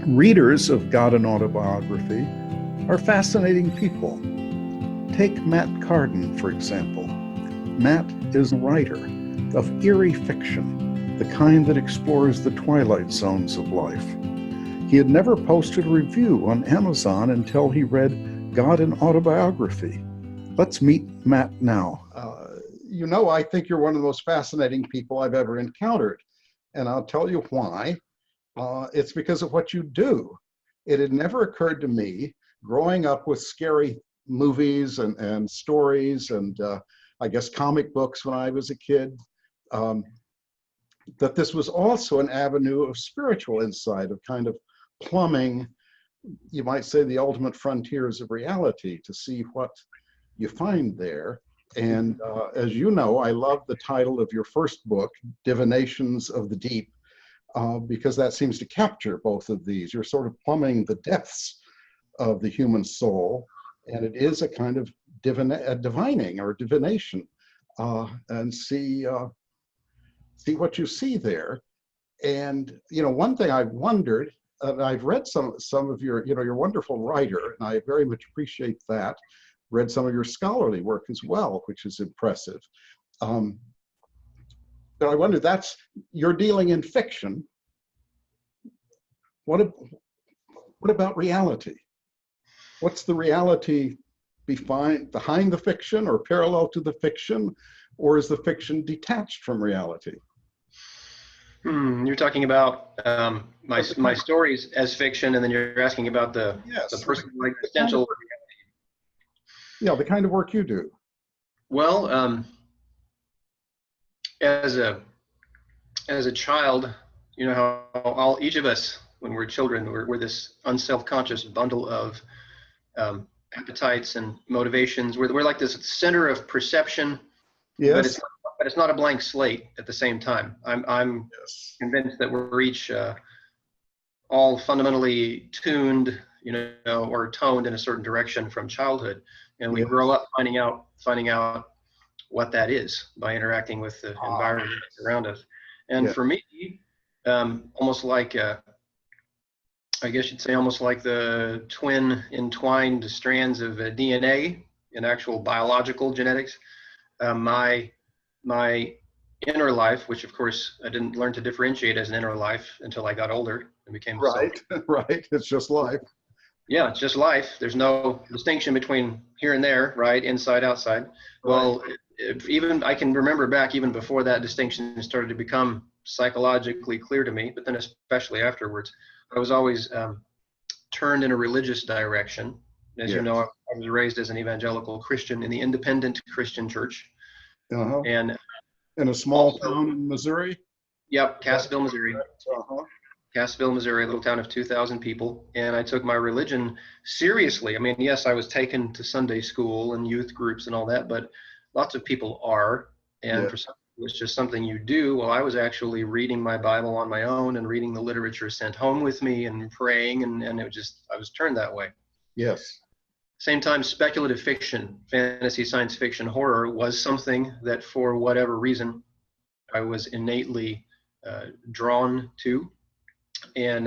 Readers of God and Autobiography are fascinating people. Take Matt Cardin, for example. Matt is a writer of eerie fiction, the kind that explores the twilight zones of life. He had never posted a review on Amazon until he read God and Autobiography. Let's meet Matt now. I think you're one of the most fascinating people I've ever encountered, and I'll tell you why. It's because of what you do. It had never occurred to me, growing up with scary movies and stories and I guess comic books when I was a kid, that this was also an avenue of spiritual insight, of kind of plumbing, you might say, the ultimate frontiers of reality to see what you find there. And as you know, I love the title of your first book, Divinations of the Deep, because that seems to capture both of these. You're sort of plumbing the depths of the human soul, and it is a kind of divining or divination, and see what you see there. And one thing I've wondered, and I've read some of your, you're a wonderful writer, and I very much appreciate that. Read some of your scholarly work as well, which is impressive. But I wonder, you're dealing in fiction. What about reality? What's the reality behind the fiction, or parallel to the fiction, or is the fiction detached from reality? You're talking about my stories as fiction, and then you're asking about the personal existential. Yeah, the kind of work you do. Well, as a child, how each of us, when we're children, we're this unself-conscious bundle of appetites and motivations. We're like this center of perception, yes, but it's not a blank slate at the same time. I'm convinced that we're each all fundamentally tuned, or toned in a certain direction from childhood, and we grow up finding out what that is by interacting with the environment around us. And for me, almost like I guess you'd say almost like the twin entwined strands of DNA in actual biological genetics. My inner life, which of course I didn't learn to differentiate as an inner life until I got older and became right. It's just life. Yeah, it's just life. There's no distinction between here and there, right? Inside, outside. Right. Well, even I can remember back even before that distinction started to become psychologically clear to me, but then especially afterwards, I was always turned in a religious direction. As you know, I was raised as an evangelical Christian in the independent Christian church. And in a small town in Missouri? Yep, Cassville, Missouri. Cassville, Missouri, a little town of 2,000 people. And I took my religion seriously. I mean, yes, I was taken to Sunday school and youth groups and all that, but lots of people are. And for some people, it's just something you do. Well, I was actually reading my Bible on my own and reading the literature sent home with me and praying, and I was turned that way. Yes. Same time, speculative fiction, fantasy, science fiction, horror was something that for whatever reason I was innately drawn to. And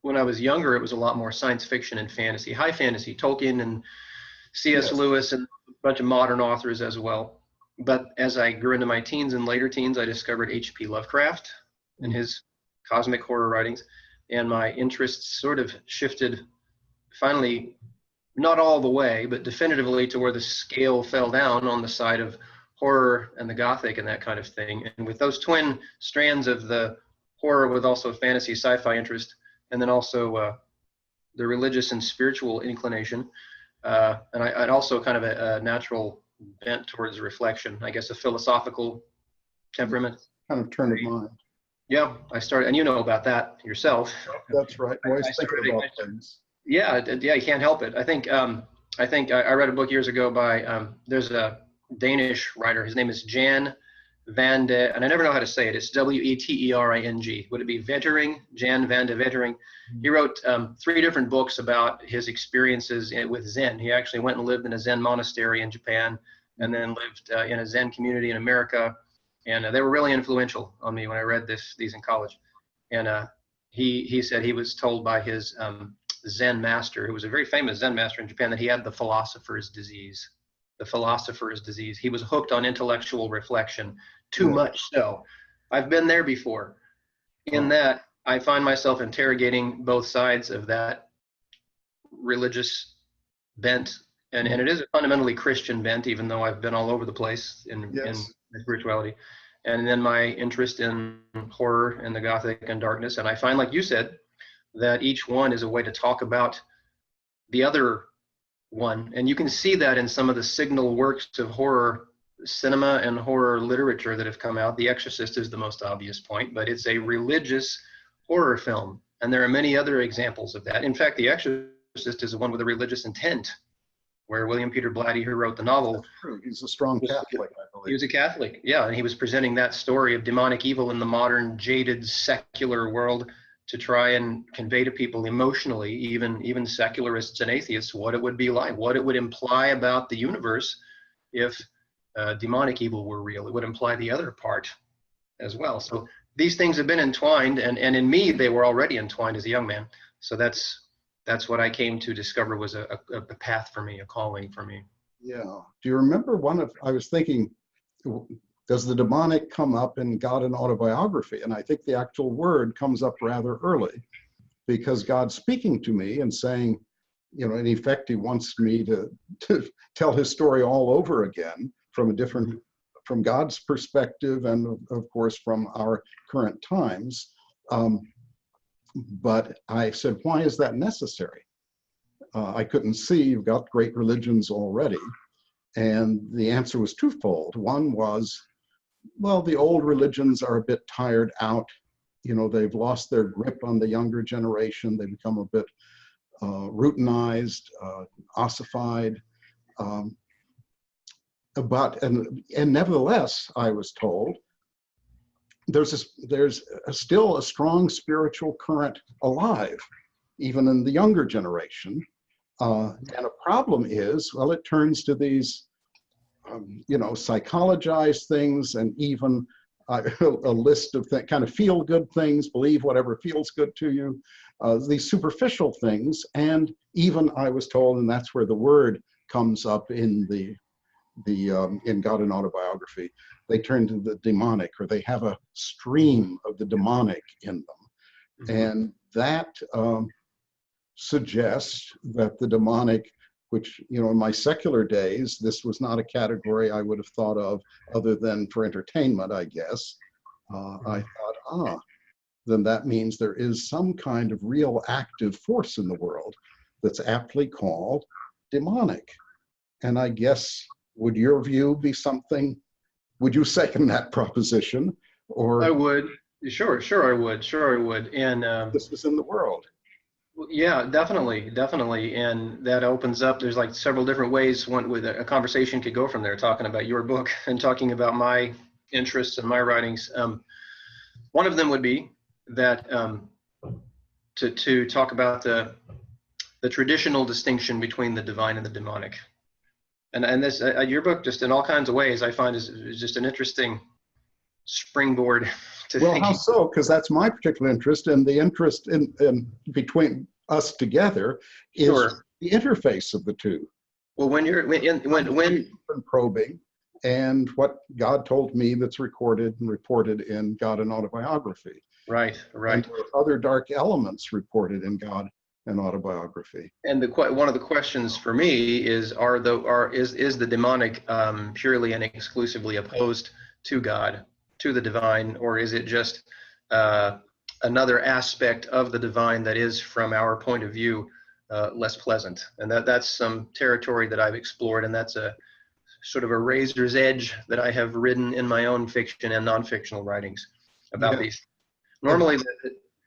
when I was younger, it was a lot more science fiction and fantasy, high fantasy, Tolkien and C.S. Lewis and a bunch of modern authors as well. But as I grew into my teens and later teens, I discovered H.P. Lovecraft and his cosmic horror writings. And my interests sort of shifted finally, not all the way, but definitively to where the scale fell down on the side of horror and the Gothic and that kind of thing. And with those twin strands of the horror with also fantasy, sci-fi interest, and then also the religious and spiritual inclination, and I'd also kind of a natural bent towards reflection, I guess a philosophical temperament. Kind of turn of mind. Yeah, I started, and you know about that yourself. That's right. Always thinking about things. Yeah, you can't help it. I think I read a book years ago by there's a Danish writer. His name is Jan van de, and I never know how to say it. It's Wetering. Would it be Wetering? Jan van de Wetering. He wrote 3 different books about his experiences with Zen. He actually went and lived in a Zen monastery in Japan, and then lived in a Zen community in America. And they were really influential on me when I read these in college. And he said he was told by his Zen master, who was a very famous Zen master in Japan, that he had the philosopher's disease. The philosopher's disease. He was hooked on intellectual reflection, too much so. I've been there before. In that, I find myself interrogating both sides of that religious bent, and it is a fundamentally Christian bent, even though I've been all over the place in spirituality. And then my interest in horror and the Gothic and darkness. And I find, like you said, that each one is a way to talk about the other one. And you can see that in some of the signal works of horror cinema and horror literature that have come out. The Exorcist is the most obvious point, but it's a religious horror film. And there are many other examples of that. In fact, The Exorcist is the one with a religious intent, where William Peter Blatty, who wrote the novel. That's true. He's a strong Catholic, I believe. He was a Catholic, yeah, and he was presenting that story of demonic evil in the modern, jaded, secular world to try and convey to people emotionally, even secularists and atheists, what it would be like, what it would imply about the universe if demonic evil were real. It would imply the other part as well. So these things have been entwined, and in me, they were already entwined as a young man. So that's what I came to discover was a path for me, a calling for me. Yeah. Do you remember I was thinking, does the demonic come up in God and Autobiography? And I think the actual word comes up rather early, because God's speaking to me and saying, in effect, he wants me to tell his story all over again from God's perspective, and of course from our current times. But I said, why is that necessary? I couldn't see, you've got great religions already. And the answer was twofold. One was, well, the old religions are a bit tired out. They've lost their grip on the younger generation. They become a bit routinized, ossified. But nevertheless, I was told, there's still a strong spiritual current alive, even in the younger generation. And a problem is, well, it turns to these, psychologized things, and even a list of kind of feel-good things, believe whatever feels good to you, these superficial things. And even I was told, and that's where the word comes up in in God and Autobiography, they turn to the demonic, or they have a stream of the demonic in them. Mm-hmm. And that suggests that the demonic, which, in my secular days, this was not a category I would have thought of other than for entertainment, I guess. I thought, then that means there is some kind of real active force in the world that's aptly called demonic. And I guess, would your view be something, would you second that proposition? Or I would. Sure, I would. And this was in the world. Yeah, definitely. And that opens up, there's like several different ways with a conversation could go from there, talking about your book and talking about my interests and my writings. One of them would be that to talk about the traditional distinction between the divine and the demonic. And this, your book, just in all kinds of ways, I find is just an interesting springboard to well, how so? Because that's my particular interest, and the interest in between us together is the interface of the two. Well, when probing, and what God told me that's recorded and reported in God and Autobiography. Right. And other dark elements reported in God and Autobiography. And one of the questions for me is: is the demonic purely and exclusively opposed to God, to the divine, or is it just another aspect of the divine that is, from our point of view, less pleasant? And that's some territory that I've explored, and that's a sort of a razor's edge that I have ridden in my own fiction and non-fictional writings about these. Normally,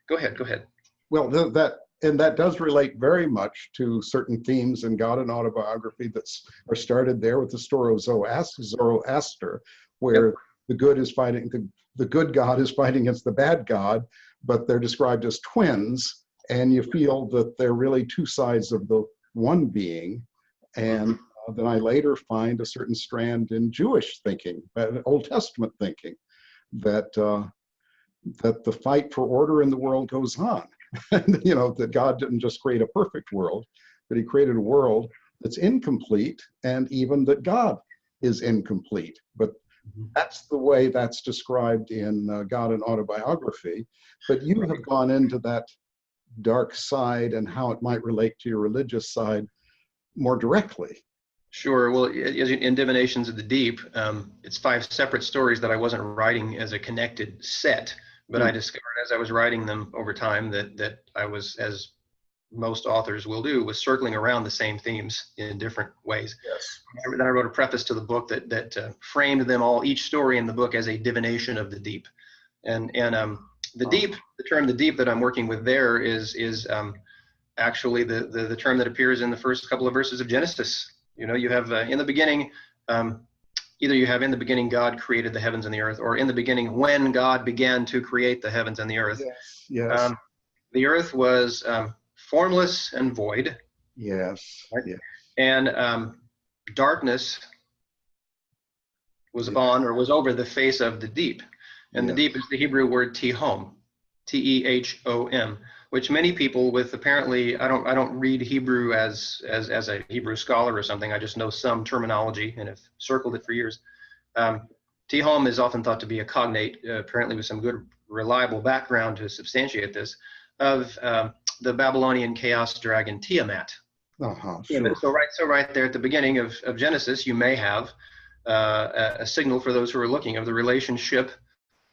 go ahead. Well, that does relate very much to certain themes in God and Autobiography that are started there with the story of Zoroaster, where the good is fighting, the good God is fighting against the bad God, but they're described as twins, and you feel that they're really two sides of the one being. And then I later find a certain strand in Jewish thinking, Old Testament thinking, that that the fight for order in the world goes on. And, you know, that God didn't just create a perfect world, but he created a world that's incomplete, and even that God is incomplete. But that's the way that's described in God and Autobiography. But you have gone into that dark side and how it might relate to your religious side more directly. Sure. Well, in Divinations of the Deep, it's 5 separate stories that I wasn't writing as a connected set, but I discovered as I was writing them over time that I was, as most authors will do, was circling around the same themes in different ways. Yes. Then I wrote a preface to the book that framed them all, each story in the book, as a divination of the deep. And the deep, the term the deep that I'm working with there is actually the term that appears in the first couple of verses of Genesis. You know, you have in the beginning, either you have in the beginning God created the heavens and the earth, or in the beginning when God began to create the heavens and the earth. Yes. Yes. The earth was formless and void. Yes. Right? Yes. And darkness was upon, or was over the face of the deep. And the deep is the Hebrew word tehom, T-E-H-O-M, which many people with, apparently, I don't read Hebrew as a Hebrew scholar or something. I just know some terminology and have circled it for years. Tehom is often thought to be a cognate, apparently with some good, reliable background to substantiate this, of the Babylonian chaos dragon Tiamat. Sure. So right there at the beginning of Genesis, you may have a signal for those who are looking of the relationship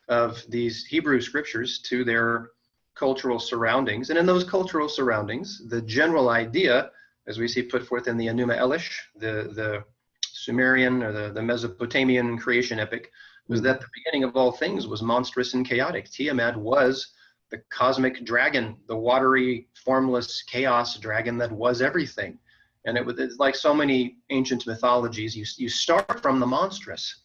of these Hebrew scriptures to their cultural surroundings. And in those cultural surroundings, the general idea, as we see put forth in the Enuma Elish, the Sumerian or the Mesopotamian creation epic, was that the beginning of all things was monstrous and chaotic. Tiamat was the cosmic dragon, the watery, formless chaos dragon that was everything. And it's like so many ancient mythologies, you start from the monstrous.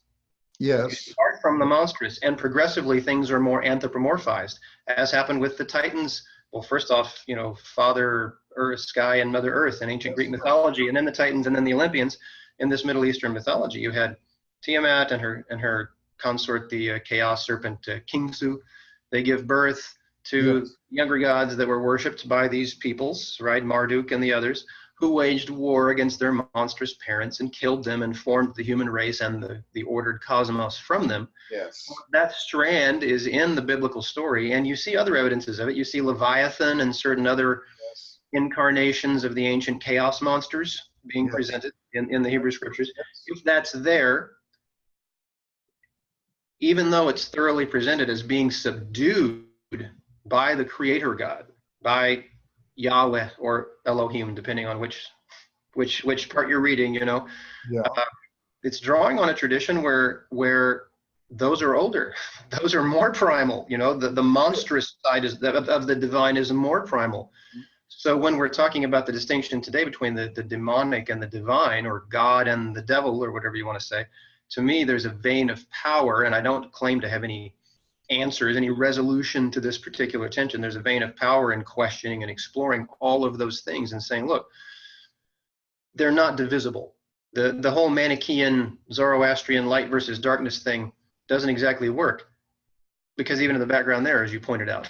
Yes. You start from the monstrous, and progressively things are more anthropomorphized, as happened with the Titans. Well, first off, you know, Father Earth, Sky, and Mother Earth in ancient Greek mythology, and then the Titans, and then the Olympians in this Middle Eastern mythology. You had Tiamat and her consort, the chaos serpent Kingsu. They give birth to younger gods that were worshipped by these peoples, right? Marduk and the others, who waged war against their monstrous parents and killed them and formed the human race and the ordered cosmos from them. Yes. That strand is in the biblical story, and you see other evidences of it. You see Leviathan and certain other incarnations of the ancient chaos monsters being presented in the Hebrew scriptures. If that's there, even though it's thoroughly presented as being subdued by the creator God, by Yahweh or Elohim, depending on which part you're reading, you know, it's drawing on a tradition where those are older, those are more primal. You know, the monstrous side of the divine is more primal. So when we're talking about the distinction today between the demonic and the divine, or God and the devil, or whatever you want to say, to me, there's a vein of power, and I don't claim to have any answers, any resolution to this particular tension. There's a vein of power in questioning and exploring all of those things and saying, look, they're not divisible. The whole Manichaean, Zoroastrian light versus darkness thing doesn't exactly work, because even in the background there, as you pointed out,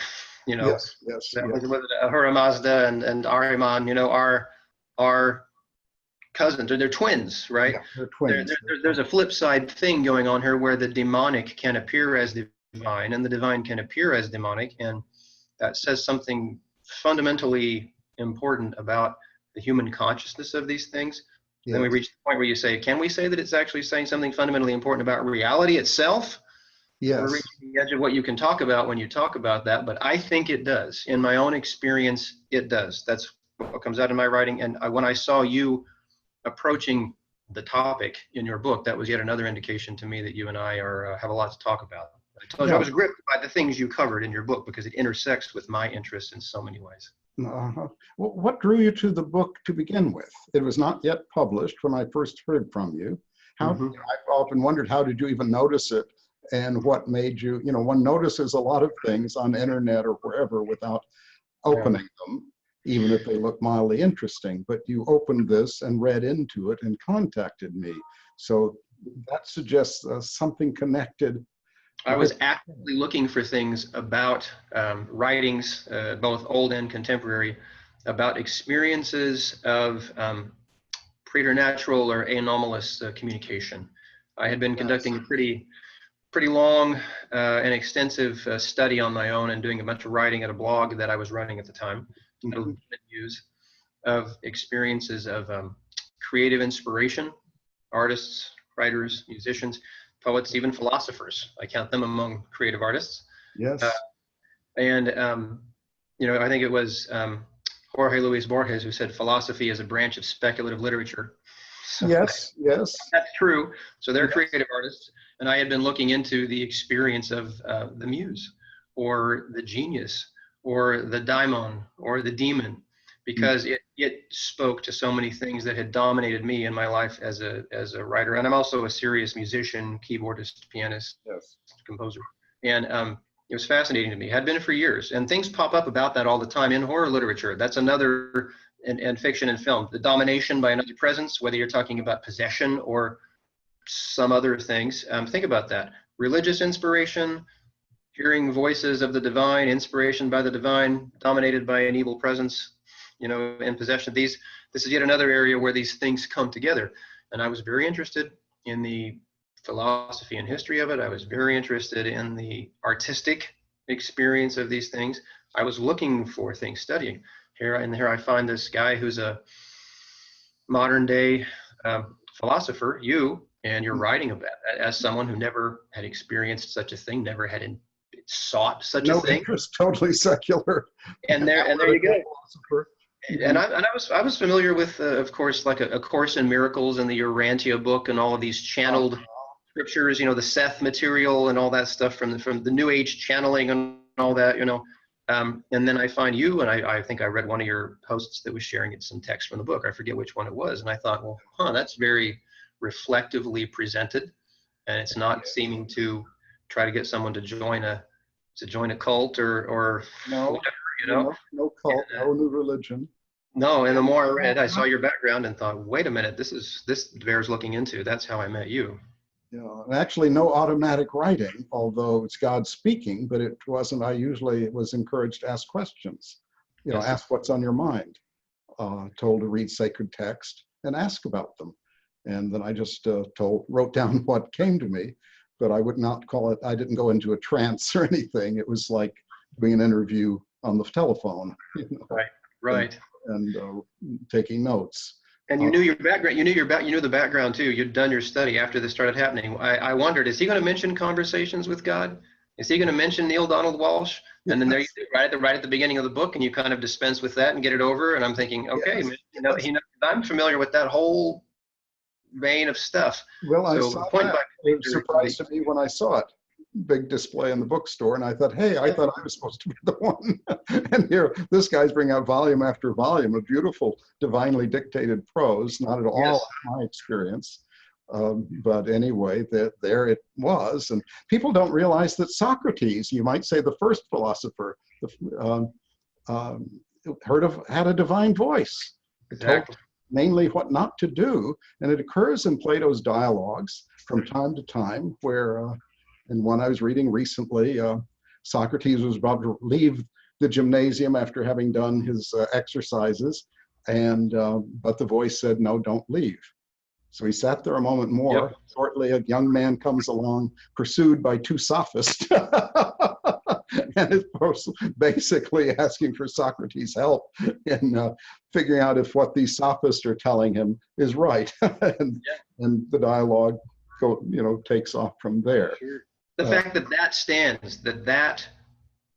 you know, with Ahura Mazda and Ahriman, you know, are cousins, or they're twins, right? Yeah, they're twins. There's a flip side thing going on here where the demonic can appear as divine and the divine can appear as demonic, and that says something fundamentally important about the human consciousness of these things. Then we reach the point where you say, can we say that it's actually saying something fundamentally important about reality itself? We're reaching the edge of what you can talk about when you talk about that, but I think it does. In my own experience, it does. That's what comes out in my writing. And when I saw you approaching the topic in your book, that was yet another indication to me that you and I have a lot to talk about. I told you I was gripped by the things you covered in your book because it intersects with my interests in so many ways. Well, what drew you to the book to begin with? It was not yet published when I first heard from you. I've often wondered, how did you even notice it? And what made you, you know, one notices a lot of things on the internet or wherever without opening them, even if they look mildly interesting. But you opened this and read into it and contacted me. So that suggests something connected I was actively looking for things about writings, both old and contemporary, about experiences of preternatural or anomalous communication. I had been conducting a pretty long and extensive study on my own and doing a bunch of writing at a blog that I was running at the time, entitled News, of experiences of creative inspiration, artists, writers, musicians, poets, even philosophers. I count them among creative artists. Yes. And, you know, I think it was Jorge Luis Borges who said philosophy is a branch of speculative literature. So yes, yes. That's true. So they're creative artists. And I had been looking into the experience of the muse or the genius or the daimon or the demon, because it spoke to so many things that had dominated me in my life as a writer. And I'm also a serious musician, keyboardist, pianist, composer. And it was fascinating to me, had been for years. And things pop up about that all the time in horror literature. That's another, and fiction and film, the domination by another presence, whether you're talking about possession or some other things. Think about that. Religious inspiration, hearing voices of the divine, inspiration by the divine, dominated by an evil presence, you know, in possession. This is yet another area where these things come together. And I was very interested in the philosophy and history of it. I was very interested in the artistic experience of these things. I was looking for things, studying. Here I find this guy who's a modern day philosopher, and you're writing about that as someone who never had experienced such a thing, never had sought such a thing. No interest, totally secular. And there you go. And I was familiar with, of course, like a Course in Miracles and the Urantia book and all of these channeled scriptures, you know, the Seth material and all that stuff from the New Age channeling and all that, you know. And then I find you, and I think I read one of your posts that was sharing some text from the book. I forget which one it was. And I thought, well, that's very reflectively presented. And it's not seeming to try to get someone to join a cult or no, whatever, you know. No cult, no new religion. No, and the more I read, I saw your background and thought, wait a minute, this bears looking into. That's how I met you. You know, and actually no automatic writing, although it's God speaking, but it wasn't. I usually was encouraged to ask questions. You know, ask what's on your mind. Told to read sacred text and ask about them. And then I just wrote down what came to me, but I would not call it, I didn't go into a trance or anything. It was like doing an interview on the telephone. You know, right. And taking notes. And you knew your background. You knew the background too. You'd done your study after this started happening. I wondered, is he going to mention Conversations with God? Is he going to mention Neil Donald Walsh? And then there you do, right at the beginning of the book, and you kind of dispense with that and get it over. And I'm thinking, okay, you know, I'm familiar with that whole vein of stuff. Well, I saw that. It surprised me when I saw it. Big display in the bookstore, and I thought, hey, I thought I was supposed to be the one. And here, this guy's bringing out volume after volume of beautiful, divinely dictated prose, not at all my experience. But anyway, there it was. And people don't realize that Socrates, you might say the first philosopher, had a divine voice. It told mainly what not to do. And it occurs in Plato's dialogues from time to time where, and one I was reading recently, Socrates was about to leave the gymnasium after having done his exercises, and but the voice said, no, don't leave. So he sat there a moment more. Shortly, a young man comes along, pursued by two sophists, and is basically asking for Socrates' help in figuring out if what these sophists are telling him is right. And the dialogue takes off from there. The fact that stands, that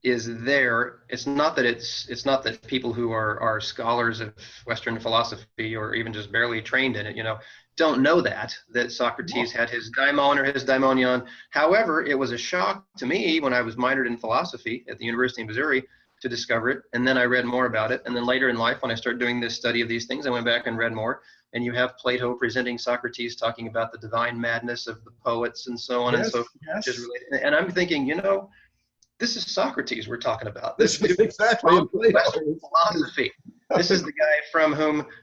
is there. It's not that people who are scholars of Western philosophy or even just barely trained in it, you know, don't know that Socrates had his daimon or his daimonion. However, it was a shock to me when I was minored in philosophy at the University of Missouri to discover it. And then I read more about it. And then later in life, when I started doing this study of these things, I went back and read more. And you have Plato presenting Socrates talking about the divine madness of the poets and so on and so forth. And I'm thinking, you know, this is Socrates we're talking about. This is exactly Western philosophy. This is the guy from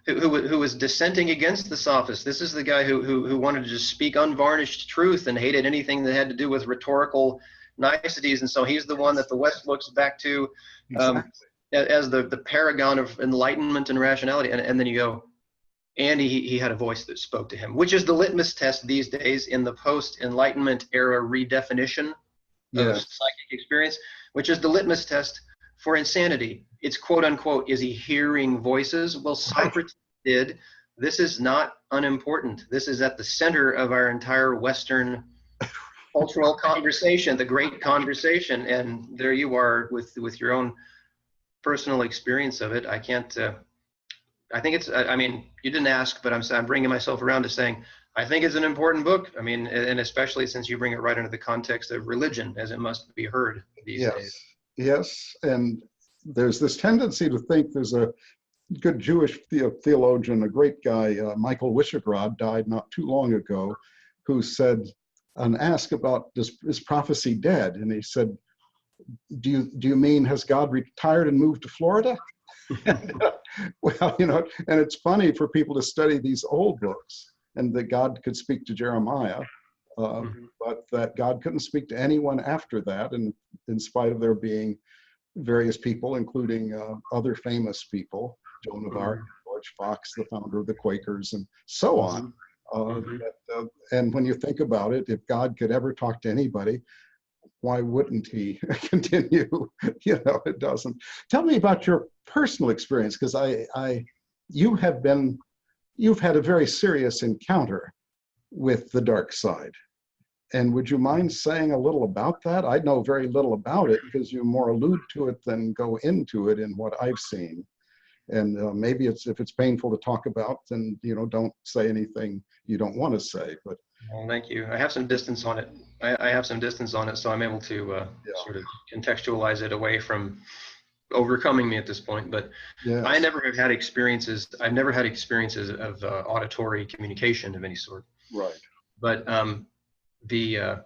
who was dissenting against the sophists. This is the guy who wanted to just speak unvarnished truth and hated anything that had to do with rhetorical niceties. And so he's the one that the West looks back to as the paragon of enlightenment and rationality. And then you go, and he had a voice that spoke to him, which is the litmus test these days in the post-Enlightenment era redefinition of psychic experience, which is the litmus test for insanity. It's quote unquote, is he hearing voices? Well, Socrates did. This is not unimportant. This is at the center of our entire Western cultural conversation, the great conversation. And there you are with your own personal experience of it. I can't, I think it's, I mean, you didn't ask, but I'm bringing myself around to saying, I think it's an important book. I mean, and especially since you bring it right into the context of religion, as it must be heard these days. Yes, and there's this tendency to think there's a good Jewish theologian, a great guy, Michael Wishograd, died not too long ago, who said, asked about, is prophecy dead? And he said, do you mean, has God retired and moved to Florida? Well, you know, and it's funny for people to study these old books and that God could speak to Jeremiah, but that God couldn't speak to anyone after that, and in spite of there being various people, including other famous people, Joan of Arc, George Fox, the founder of the Quakers, and so on. And when you think about it, if God could ever talk to anybody, why wouldn't he continue? You know, it doesn't. Tell me about your personal experience, because you've had a very serious encounter with the dark side. And would you mind saying a little about that? I know very little about it because you more allude to it than go into it in what I've seen. And maybe if it's painful to talk about, then, you know, don't say anything you don't want to say. But well, thank you. I have some distance on it. I have some distance on it, so I'm able to sort of contextualize it away from overcoming me at this point. But I never have had experiences. I've never had experiences of auditory communication of any sort. Right. But the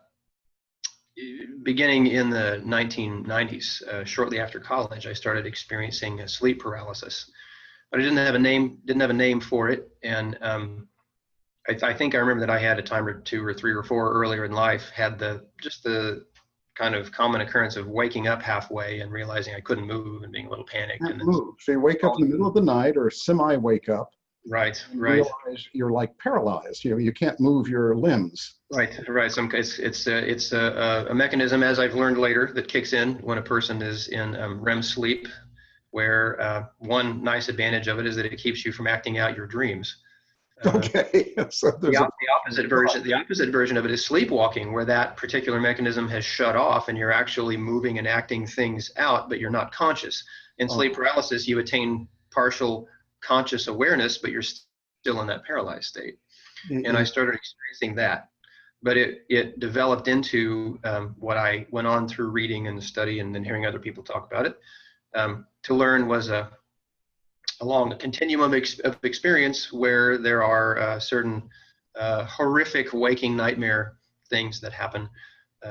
beginning in the 1990s, shortly after college, I started experiencing sleep paralysis, but I didn't have a name for it. And I think I remember that I had a time or two or three or four earlier in life had the kind of common occurrence of waking up halfway and realizing I couldn't move and being a little panicked. And move. So you wake up in the middle of the night or semi-wake up. Right. Realize you're like paralyzed. You know, you can't move your limbs. Right. It's a mechanism, as I've learned later, that kicks in when a person is in REM sleep, where one nice advantage of it is that it keeps you from acting out your dreams. Okay. So there's the opposite version of it is sleepwalking, where that particular mechanism has shut off and you're actually moving and acting things out, but you're not conscious. In sleep paralysis, you attain partial conscious awareness, but you're still in that paralyzed state. And I started experiencing that, but it developed into what I went on through reading and study and then hearing other people talk about it to learn was along a continuum of experience where there are certain horrific waking nightmare things that happen,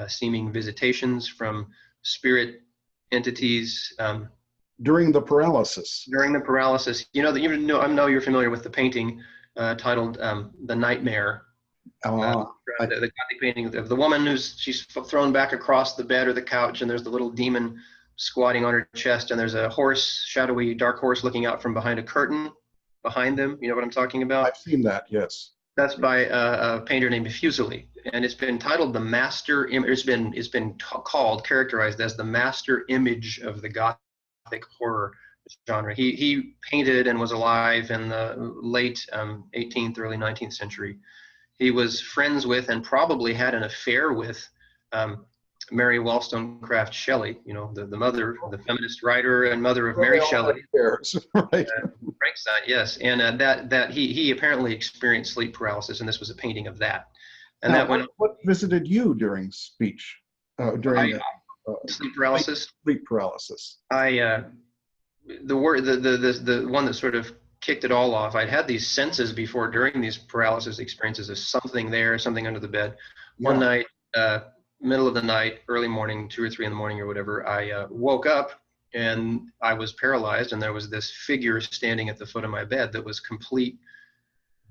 seeming visitations from spirit entities. During the paralysis. During the paralysis, I know you're familiar with the painting titled "The Nightmare." The Gothic painting of the woman she's thrown back across the bed or the couch, and there's the little demon squatting on her chest, and there's a horse, shadowy, dark horse, looking out from behind a curtain behind them. You know what I'm talking about? I've seen that. Yes. That's by a painter named Fuseli, and it's been titled the master. It's been characterized as the master image of the Gothic horror genre. He painted and was alive in the late 18th, early 19th century. He was friends with and probably had an affair with Mary Wollstonecraft Shelley, the mother, the feminist writer and mother of Mary Shelley. Right. Frankenstein, yes. And that he apparently experienced sleep paralysis, and this was a painting of that. And now, what visited you during speech? Sleep paralysis. Sleep paralysis. The one that sort of kicked it all off. I'd had these senses before during these paralysis experiences of something there, something under the bed. One night, middle of the night, early morning, 2 or 3 in the morning or whatever, I woke up and I was paralyzed, and there was this figure standing at the foot of my bed that was complete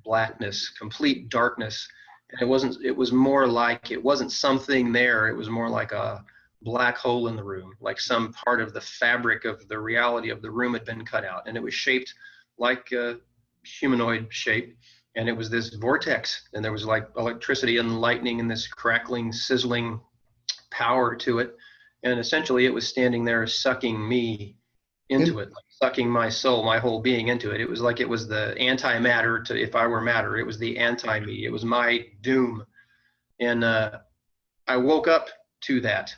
blackness, complete darkness. And it was more like, it wasn't something there. It was more like a black hole in the room, like some part of the fabric of the reality of the room had been cut out. And it was shaped like a humanoid shape. And it was this vortex, and there was like electricity and lightning and this crackling, sizzling power to it. And essentially it was standing there sucking me into it, like sucking my soul, my whole being into it. It was like it was the antimatter to if I were matter. It was the anti-me. It was my doom. And I woke up to that.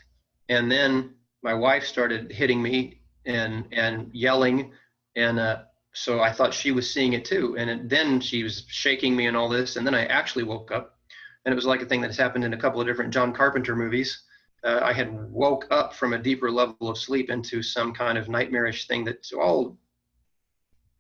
And then my wife started hitting me and yelling. And so I thought she was seeing it too. And then she was shaking me and all this. And then I actually woke up. And it was like a thing that has happened in a couple of different John Carpenter movies. I had woke up from a deeper level of sleep into some kind of nightmarish thing that's all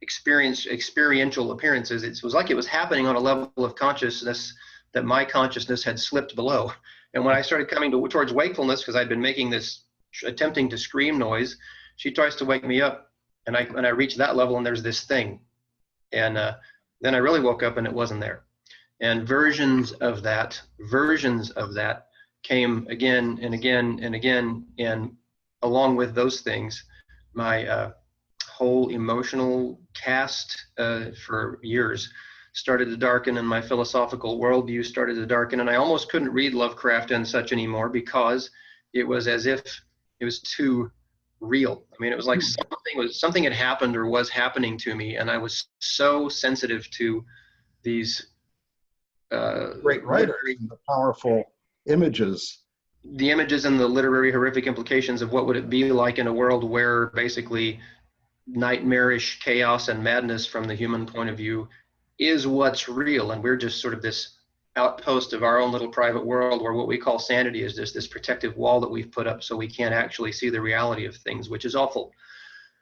experiential appearances. It was like it was happening on a level of consciousness that my consciousness had slipped below. And when I started coming towards wakefulness, because I'd been making this attempting to scream noise, she tries to wake me up, and I reached that level, and there's this thing. And then I really woke up, and it wasn't there. And versions of that came again and again and again. And along with those things, my whole emotional cast for years started to darken, and my philosophical worldview started to darken. And I almost couldn't read Lovecraft and such anymore because it was as if it was too real. I mean, it was like something had happened or was happening to me, and I was so sensitive to these great writers and the powerful images. The images and the literary horrific implications of what would it be like in a world where basically nightmarish chaos and madness from the human point of view is what's real, and we're just sort of this outpost of our own little private world where what we call sanity is just this protective wall that we've put up so we can't actually see the reality of things, which is awful.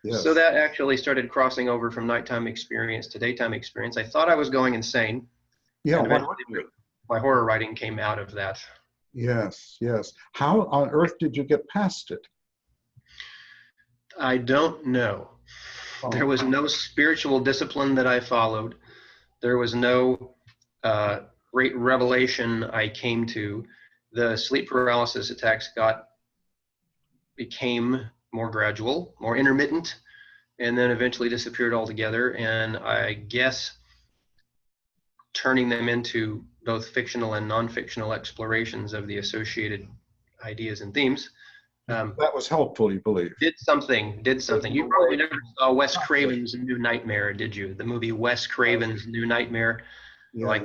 Yes. So that actually started crossing over from nighttime experience to daytime experience. I thought I was going insane. Yeah, my horror writing came out of that. Yes, yes. How on earth did you get past it? I don't know. Oh. There was no spiritual discipline that I followed. There was no great revelation I came to. The sleep paralysis attacks became more gradual, more intermittent, and then eventually disappeared altogether. And I guess turning them into both fictional and non-fictional explorations of the associated ideas and themes. That was helpful, you believe? Did something. You probably never saw Wes Craven's New Nightmare, did you? The movie Wes Craven's New Nightmare. Yeah.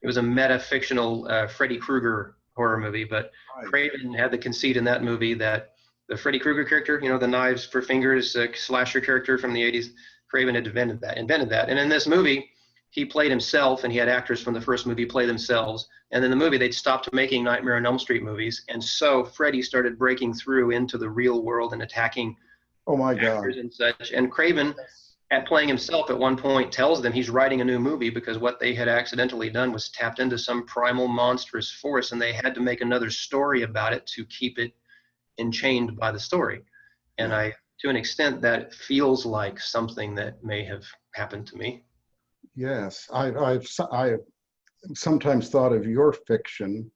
It was a meta-fictional Freddy Krueger horror movie, but Craven had the conceit in that movie that the Freddy Krueger character, the knives for fingers, slasher character from the 80s, Craven had invented that. And in this movie, he played himself, and he had actors from the first movie play themselves. And in the movie, they'd stopped making Nightmare on Elm Street movies. And so Freddy started breaking through into the real world and attacking actors and such. And Craven, at playing himself at one point, tells them he's writing a new movie because what they had accidentally done was tapped into some primal monstrous force, and they had to make another story about it to keep it enchained by the story. And to an extent, that feels like something that may have happened to me. Yes, I've sometimes thought of your fiction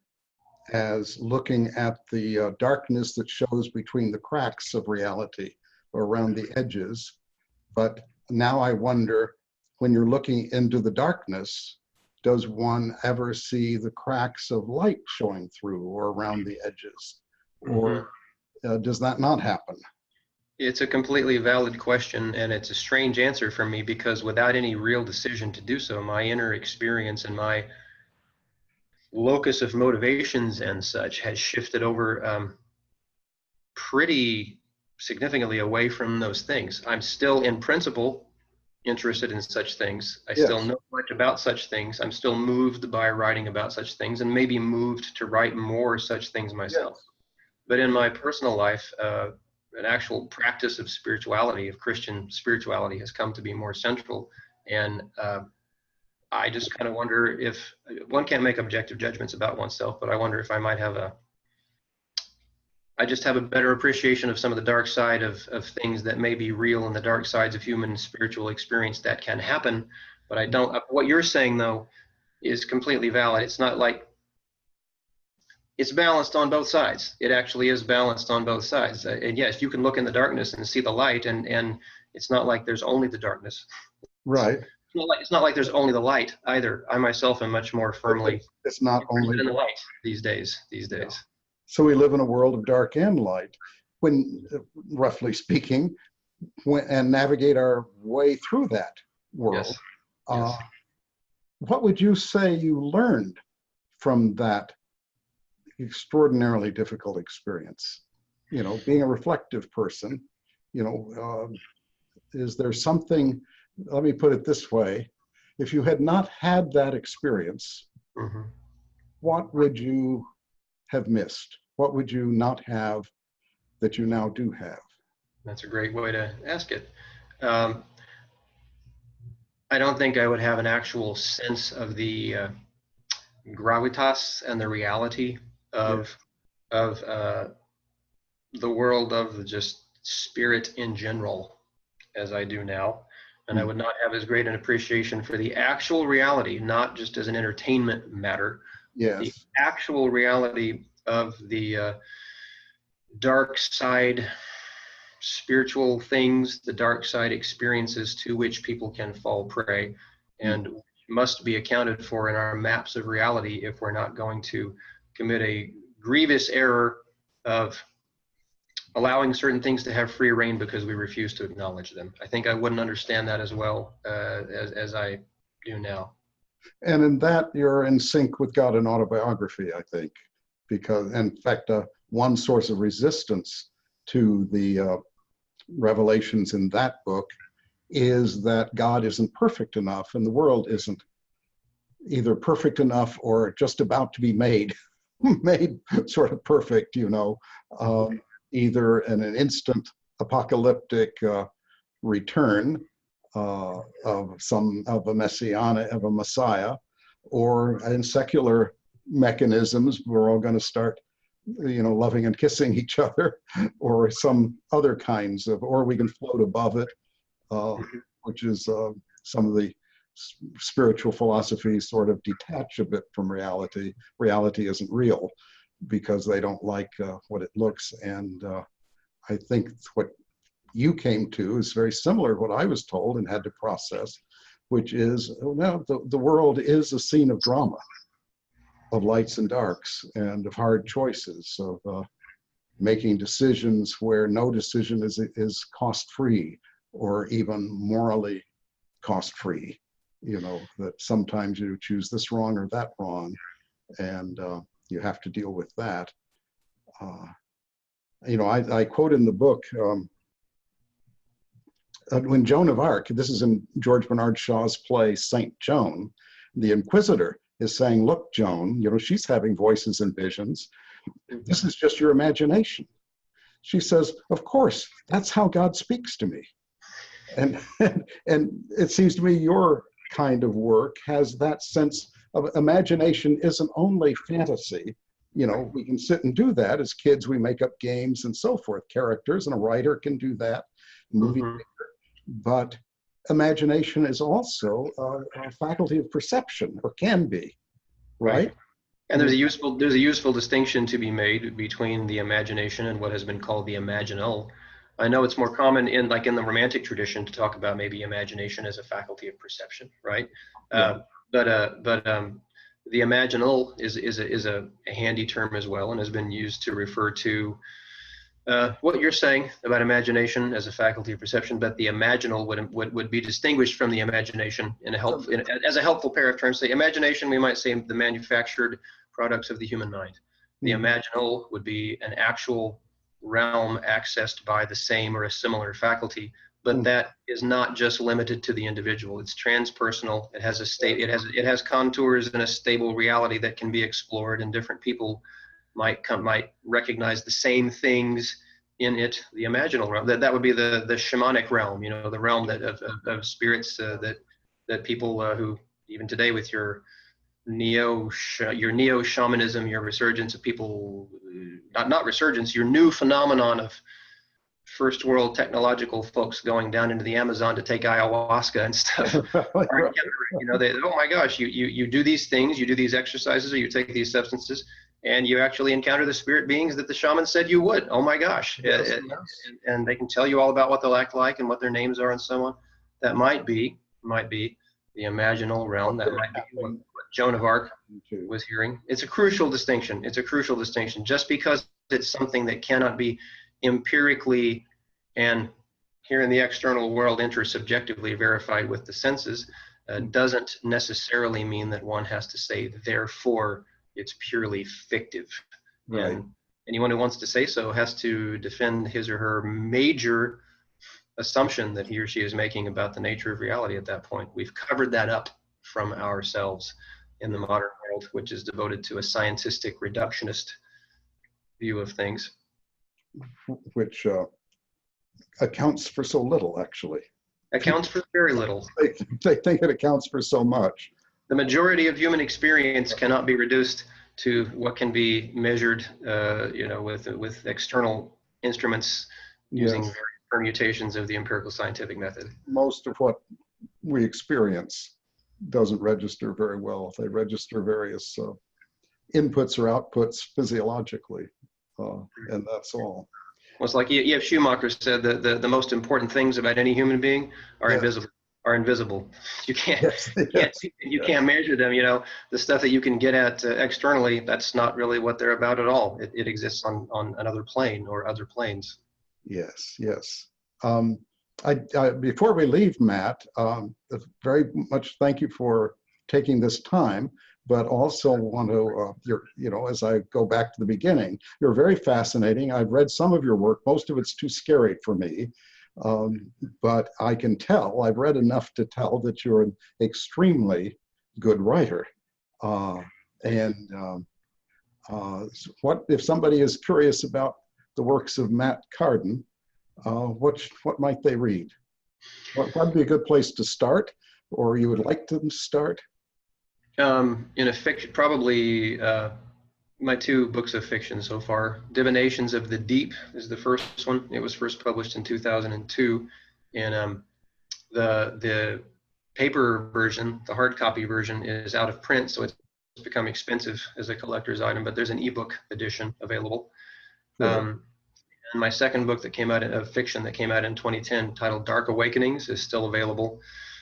as looking at the darkness that shows between the cracks of reality or around the edges. But now I wonder, when you're looking into the darkness, does one ever see the cracks of light showing through or around the edges? Or does that not happen? It's a completely valid question, and it's a strange answer for me because without any real decision to do so, my inner experience and my locus of motivations and such has shifted over pretty significantly away from those things. I'm still in principle interested in such things. I still know much about such things. I'm still moved by writing about such things, and maybe moved to write more such things myself. Yes. But in my personal life, an actual practice of spirituality, of Christian spirituality, has come to be more central. And I just kind of wonder if one can't make objective judgments about oneself, but I wonder if I might have I just have a better appreciation of some of the dark side of things that may be real, and the dark sides of human spiritual experience that can happen. But I don't, what you're saying though is completely valid. It's not like it's balanced on both sides. It actually is balanced on both sides. And yes, you can look in the darkness and see the light, and it's not like there's only the darkness. Right. It's not like there's only the light either. I myself am much more firmly It's not only in the light these days. Yeah. So we live in a world of dark and light, when, roughly speaking, and navigate our way through that world. Yes. Yes. What would you say you learned from that extraordinarily difficult experience? You know, being a reflective person, you know, is there something, let me put it this way, if you had not had that experience, what would you have missed? What would you not have that you now do have? That's a great way to ask it. I don't think I would have an actual sense of the gravitas and the reality of the world of just spirit in general as I do now. And I would not have as great an appreciation for the actual reality, not just as an entertainment matter. Yes. The actual reality of the dark side spiritual things, the dark side experiences to which people can fall prey, and must be accounted for in our maps of reality if we're not going to commit a grievous error of allowing certain things to have free reign because we refuse to acknowledge them. I think I wouldn't understand that as well as I do now. And in that, you're in sync with God in Autobiography, I think, because, in fact, one source of resistance to the revelations in that book is that God isn't perfect enough, and the world isn't either perfect enough or just about to be made sort of perfect, you know, either in an instant apocalyptic return of a Messiah, or in secular mechanisms, we're all going to start, you know, loving and kissing each other, or some other kinds of, or we can float above it, which is some of the spiritual philosophies sort of detach a bit from reality. Reality isn't real because they don't like what it looks. And I think what you came to is very similar to what I was told and had to process, which is, well, the world is a scene of drama, of lights and darks, and of hard choices, of making decisions where no decision is cost-free or even morally cost-free. You know, that sometimes you choose this wrong or that wrong, and you have to deal with that. You know, I quote in the book, when Joan of Arc, this is in George Bernard Shaw's play Saint Joan, the Inquisitor is saying, look, Joan, you know, she's having voices and visions. This is just your imagination. She says, of course, that's how God speaks to me. And it seems to me your kind of work has that sense of imagination isn't only fantasy. You know, we can sit and do that as kids. We make up games and so forth, characters, and a writer can do that, movie maker. But imagination is also a faculty of perception, or can be, right? And there's a useful distinction to be made between the imagination and what has been called the imaginal. I know it's more common in the romantic tradition to talk about maybe imagination as a faculty of perception, right? Yeah. But the imaginal is a handy term as well, and has been used to refer to what you're saying about imagination as a faculty of perception. But the imaginal would be distinguished from the imagination as a helpful pair of terms. Say imagination, we might say the manufactured products of the human mind. The imaginal would be an actual realm accessed by the same or a similar faculty, but that is not just limited to the individual. It's transpersonal. It has a state. It has contours and a stable reality that can be explored, and different people might recognize the same things in it. The imaginal realm, that would be the shamanic realm, you know, the realm of spirits that people who even today with your your neo-shamanism, your resurgence of people, not resurgence, your new phenomenon of first world technological folks going down into the Amazon to take ayahuasca and stuff. You know, oh my gosh, you do these things, you do these exercises, or you take these substances, and you actually encounter the spirit beings that the shaman said you would. Oh my gosh. Yes, yes. And they can tell you all about what they'll act like and what their names are and so on. That might be the imaginal realm. That might be what Joan of Arc was hearing. It's a crucial distinction. It's a crucial distinction. Just because it's something that cannot be empirically and here in the external world intersubjectively verified with the senses doesn't necessarily mean that one has to say, therefore, it's purely fictive. Right. And anyone who wants to say so has to defend his or her major assumption that he or she is making about the nature of reality at that point. We've covered that up from ourselves in the modern world, which is devoted to a scientistic reductionist view of things. Which accounts for so little, actually. Accounts for very little. They think it accounts for so much. The majority of human experience cannot be reduced to what can be measured, you know, with external instruments using various permutations of the empirical scientific method. Most of what we experience doesn't register very well. They register various inputs or outputs physiologically, and that's all. Well, it's like E.F. Schumacher said that the most important things about any human being are invisible. Are invisible. You can't can't measure them. You know, the stuff that you can get at externally, that's not really what they're about at all. It exists on another plane or other planes. Yes, yes. Before we leave, Matt, very much thank you for taking this time, but also want to, you know, as I go back to the beginning, you're very fascinating. I've read some of your work. Most of it's too scary for me, but I can tell, I've read enough to tell that you're an extremely good writer. What if somebody is curious about the works of Matt Cardin, what might they read? What would be a good place to start, or you would like them to start? In a fiction, probably my two books of fiction so far. Divinations of the Deep is the first one. It was first published in 2002, and the paper version, the hard copy version, is out of print, so it's become expensive as a collector's item. But there's an ebook edition available. And my second book that came out of fiction that came out in 2010, titled Dark Awakenings, is still available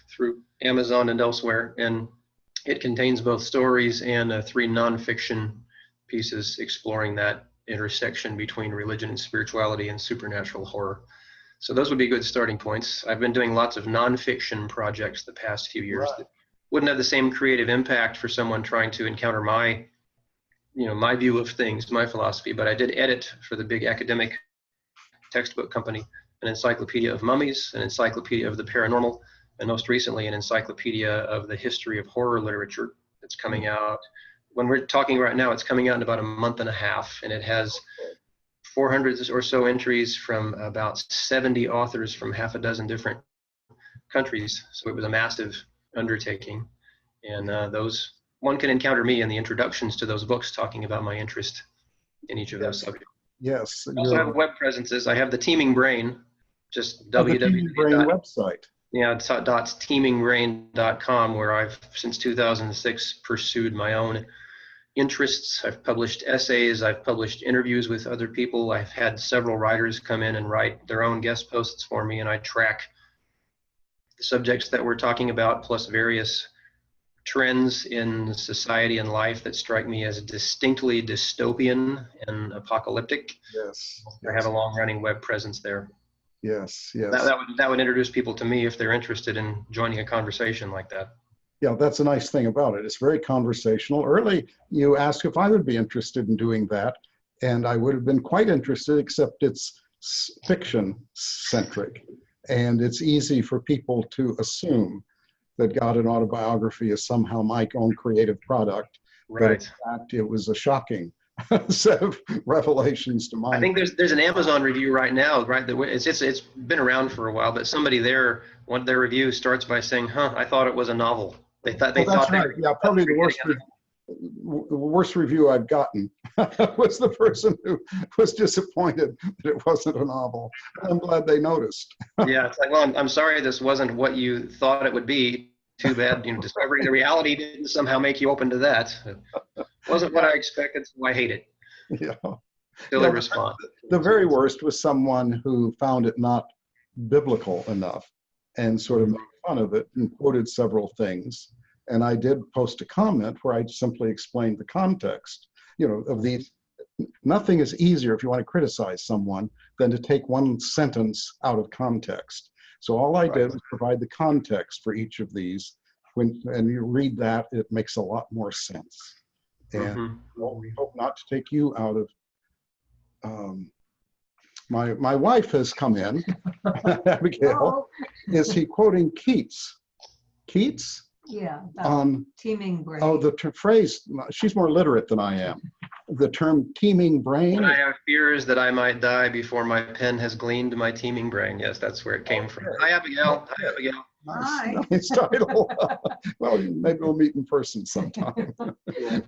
through Amazon and elsewhere, and it contains both stories and 3 nonfiction pieces exploring that intersection between religion and spirituality and supernatural horror. So those would be good starting points. I've been doing lots of nonfiction projects the past few years that wouldn't have the same creative impact for someone trying to encounter my view of things, my philosophy, but I did edit for the big academic textbook company an encyclopedia of mummies, an encyclopedia of the paranormal, and most recently an encyclopedia of the history of horror literature that's coming out. When we're talking right now, it's coming out in about a month and a half, and it has 400 or so entries from about 70 authors from half a dozen different countries. So it was a massive undertaking. And one can encounter me in the introductions to those books talking about my interest in each of those subjects. Yes. I also have web presences. I have the Teeming Brain, just www. The Teeming Brain website. Yeah, it's .teemingbrain.com, where I've, since 2006, pursued my own interests. I've published essays, I've published interviews with other people. I've had several writers come in and write their own guest posts for me, and I track the subjects that we're talking about, plus various trends in society and life that strike me as distinctly dystopian and apocalyptic. Yes. I have a long-running web presence there. Yes, yes. That would introduce people to me if they're interested in joining a conversation like that. Yeah, that's a nice thing about it. It's very conversational. Early, you asked if I would be interested in doing that, and I would have been quite interested, except it's fiction-centric, and it's easy for people to assume that God and Autobiography is somehow my own creative product. Right. But in fact, it was a shocking set of revelations to mind. I think there's an Amazon review right now, right? It's been around for a while, but somebody there, one of their review starts by saying, "Huh, I thought it was a novel." They thought. That's right. Yeah, probably the worst. the worst review I've gotten was the person who was disappointed that it wasn't a novel. I'm glad they noticed. Yeah, it's like, well, I'm sorry this wasn't what you thought it would be. Too bad, discovering the reality didn't somehow make you open to that. It wasn't what I expected, so I hate it. Yeah. Silly Yeah, response. the very worst was someone who found it not biblical enough and sort of made fun of it and quoted several things. And I did post a comment where I simply explained the context, of these. Nothing is easier if you want to criticize someone than to take one sentence out of context. So all I did was provide the context for each of these. And you read that, it makes a lot more sense. And we hope not to take you out of. My wife has come in. Abigail, is he quoting Keats? Keats? Yeah, teeming brain. Oh, the phrase, she's more literate than I am. The term teeming brain. I have fears that I might die before my pen has gleaned my teeming brain. Yes, that's where it came from. Hi, Abigail. Hi, Abigail. Nice title. Well, maybe we'll meet in person sometime.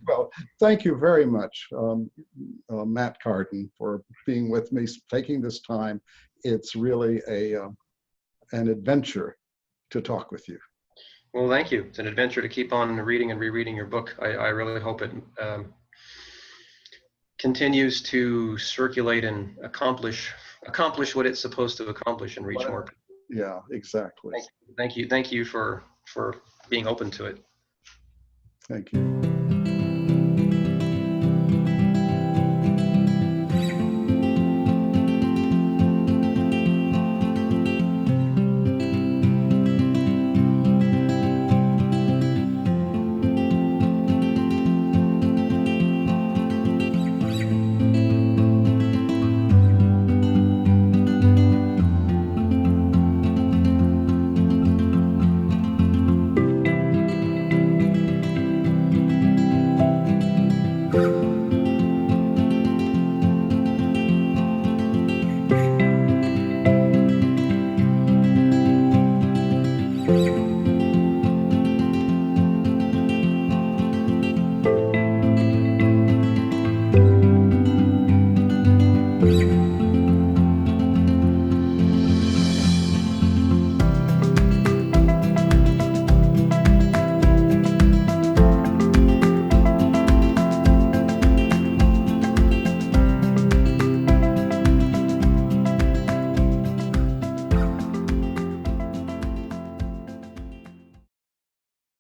Well, thank you very much, Matt Cardin, for being with me, taking this time. It's really an adventure to talk with you. Well, thank you. It's an adventure to keep on reading and rereading your book. I really hope it continues to circulate and accomplish what it's supposed to accomplish and reach more people. Yeah, exactly. Thank you for being open to it. Thank you.